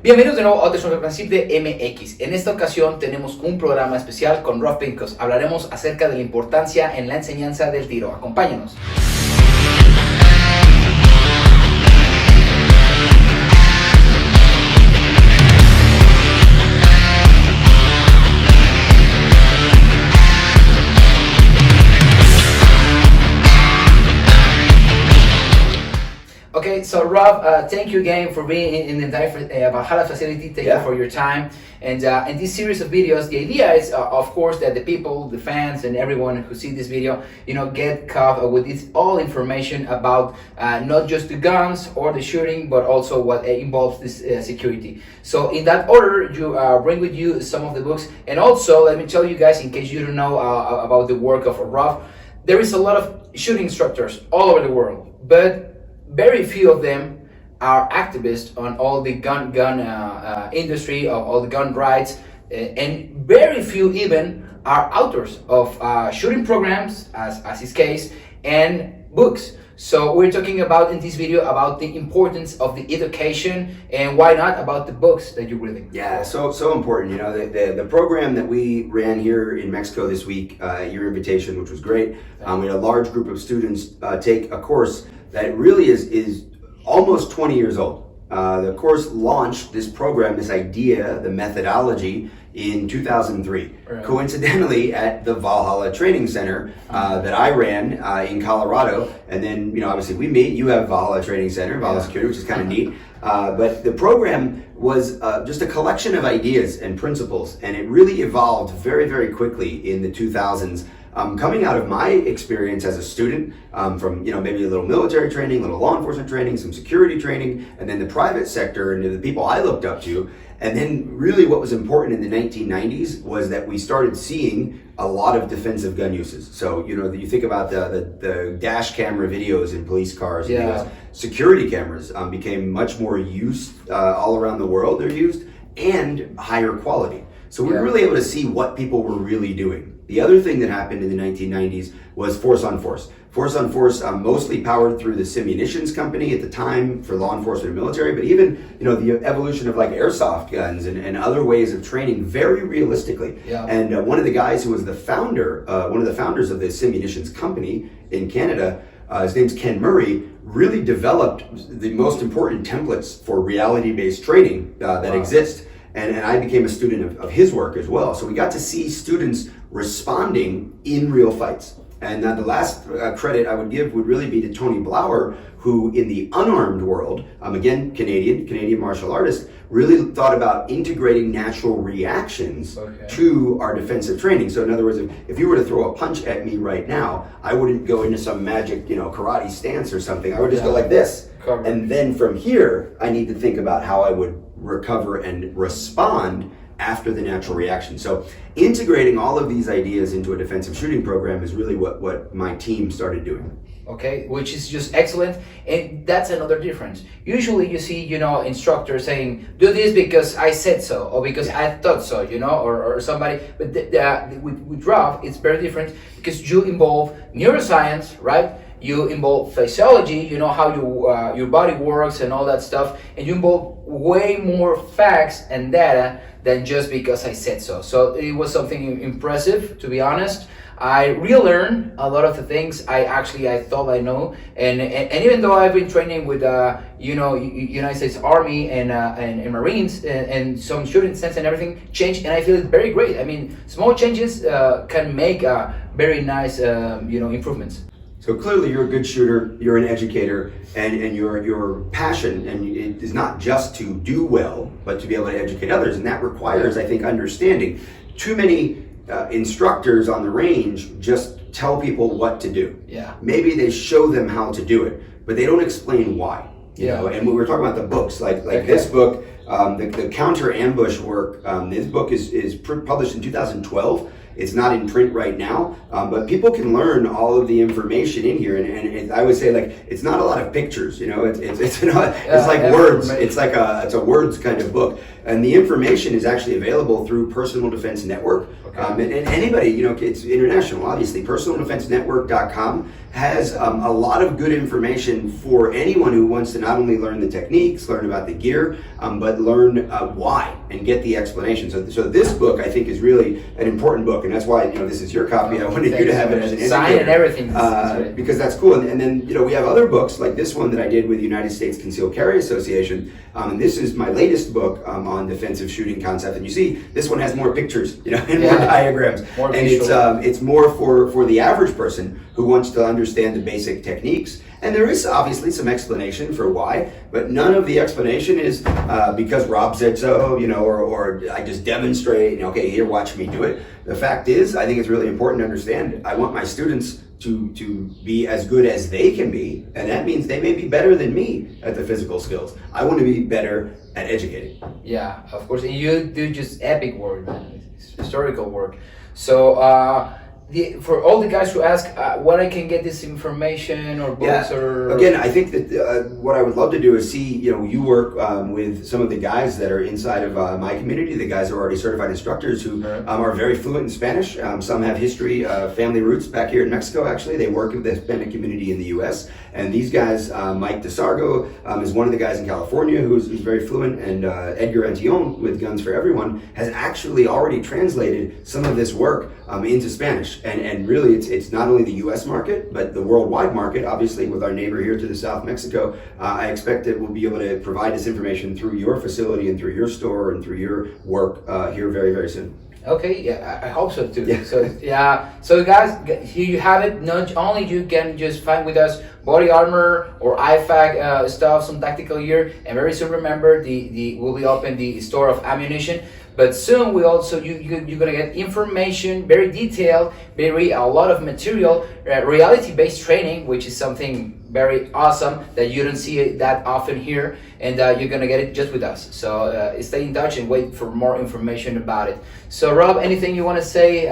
Bienvenidos de nuevo a otro Sipde MX. En esta ocasión tenemos un programa especial con Rob Pincus. Hablaremos acerca de la importancia en la enseñanza del tiro. Acompáñenos. Okay, so Rob, thank you again for being in the Valhalla facility. Thank you for your time. And in this series of videos, the idea is, of course, that the people, the fans, and everyone who see this video, get caught with this all information about not just the guns or the shooting, but also what involves this security. So in that order, you bring with you some of the books. And also, let me tell you guys, in case you don't know about the work of Rob, there is a lot of shooting instructors all over the world, but very few of them are activists on all the gun industry, of all the gun rights, and very few even are authors of shooting programs, as is case, and books. So we're talking about in this video about the importance of the education, and why not about the books that you're reading. Yeah, so important. The program that we ran here in Mexico this week, your invitation, which was great. We had a large group of students take a course that really is almost 20 years old. The course launched this program, this idea, the methodology, in 2003. Right. Coincidentally, at the Valhalla Training Center that I ran in Colorado. And then, obviously we meet. You have Valhalla Training Center, Valhalla Security, which is kind of neat. But the program was just a collection of ideas and principles, and it really evolved very, very quickly in the 2000s. Coming out of my experience as a student, from maybe a little military training, a little law enforcement training, some security training, and then the private sector and the people I looked up to. And then really what was important in the 1990s was that we started seeing a lot of defensive gun uses. So, you think about the dash camera videos in police cars. Yeah. Security cameras became much more used all around the world. They're used, and higher quality. So we were really able to see what people were really doing. The other thing that happened in the 1990s was force on force. Force on force, mostly powered through the Munitions Company at the time for law enforcement and military, but even the evolution of like airsoft guns and other ways of training very realistically. Yeah. And one of the guys who was the founder, one of the founders of the Munitions Company in Canada, his name's Ken Murray, really developed the most important templates for reality-based training that exist. And I became a student of his work as well. So we got to see students responding in real fights. And the last credit I would give would really be to Tony Blauer, who in the unarmed world, again, Canadian martial artist, really thought about integrating natural reactions to our defensive training. So in other words, if you were to throw a punch at me right now, I wouldn't go into some magic, karate stance or something. I would just go like this. And then from here, I need to think about how I would recover and respond after the natural reaction. So integrating all of these ideas into a defensive shooting program is really what my team started doing. Okay, which is just excellent, and that's another difference. Usually you see, instructors saying, do this because I said so, or because I thought so, or somebody, but with Rob, it's very different because you involve neuroscience, right? You involve physiology, how your body works and all that stuff, and you involve way more facts and data than just because I said so. So it was something impressive, to be honest. I relearned a lot of the things I thought I know, and even though I've been training with United States Army and Marines and some shooting sense and everything changed, and I feel it's very great. I mean, small changes can make very nice improvements. So clearly you're a good shooter, you're an educator, and your passion it is not just to do well, but to be able to educate others, and that requires, I think, understanding. Too many instructors on the range just tell people what to do. Yeah. Maybe they show them how to do it, but they don't explain why. And we were talking about the books, like this book, the counter ambush work. This book is published in 2012. It's not in print right now, but people can learn all of the information in here. And I would say, like, it's not a lot of pictures, it's like words. It's like it's a words kind of book. And the information is actually available through Personal Defense Network. And anybody, it's international, obviously, personaldefensenetwork.com. has a lot of good information for anyone who wants to not only learn the techniques, learn about the gear, but learn why and get the explanation. So this book, I think, is really an important book, and that's why this is your copy. I wanted you to have it as an sign and everything, because that's cool. And then we have other books like this one that I did with the United States Concealed Carry Association. And this is my latest book on defensive shooting concept. And you see, this one has more pictures, and more diagrams, and it's more for the average person who wants to understand the basic techniques. And there is obviously some explanation for why, but none of the explanation is because Rob said so, or I just demonstrate, okay, here, watch me do it. The fact is, I think it's really important to understand, I want my students to be as good as they can be, and that means they may be better than me at the physical skills. I want to be better at educating. Yeah, of course, and you do just epic work, man. It's historical work. So, for all the guys who ask when I can get this information or books or... Again, I think that what I would love to do is see, you work with some of the guys that are inside of my community, the guys who are already certified instructors who are very fluent in Spanish. Some have history, family roots back here in Mexico, actually. They work with the Hispanic community in the U.S. And these guys, Mike DeSargo is one of the guys in California who's very fluent, and Edgar Antion with Guns for Everyone has actually already translated some of this work into Spanish. And really, it's not only the U.S. market, but the worldwide market. Obviously, with our neighbor here to the south, Mexico, I expect that we'll be able to provide this information through your facility and through your store and through your work here very, very soon. Okay, yeah, I hope so too. Yeah. So guys, here you have it. Not only you can just find with us body armor or IFAC stuff, some tactical gear, and very soon remember we'll be open the store of ammunition. But soon we also you're gonna get information, very detailed, a lot of material, reality-based training, which is something very awesome that you don't see that often here, and you're gonna get it just with us. So stay in touch and wait for more information about it. So Rob, anything you want to say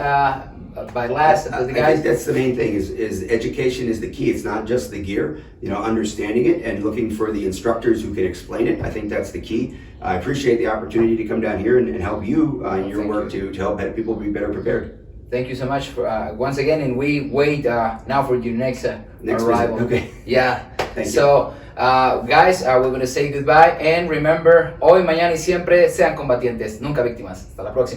by last to the guys? I think that's the main thing is education is the key. It's not just the gear, understanding it and looking for the instructors who can explain it. I think that's the key. I appreciate the opportunity to come down here and help you in your work to help people be better prepared. Thank you so much for once again, and we wait now for your next arrival. Visit. Okay. Yeah. Thank you. So guys, we're going to say goodbye, and remember, hoy, mañana y siempre sean combatientes, nunca víctimas. Hasta la próxima.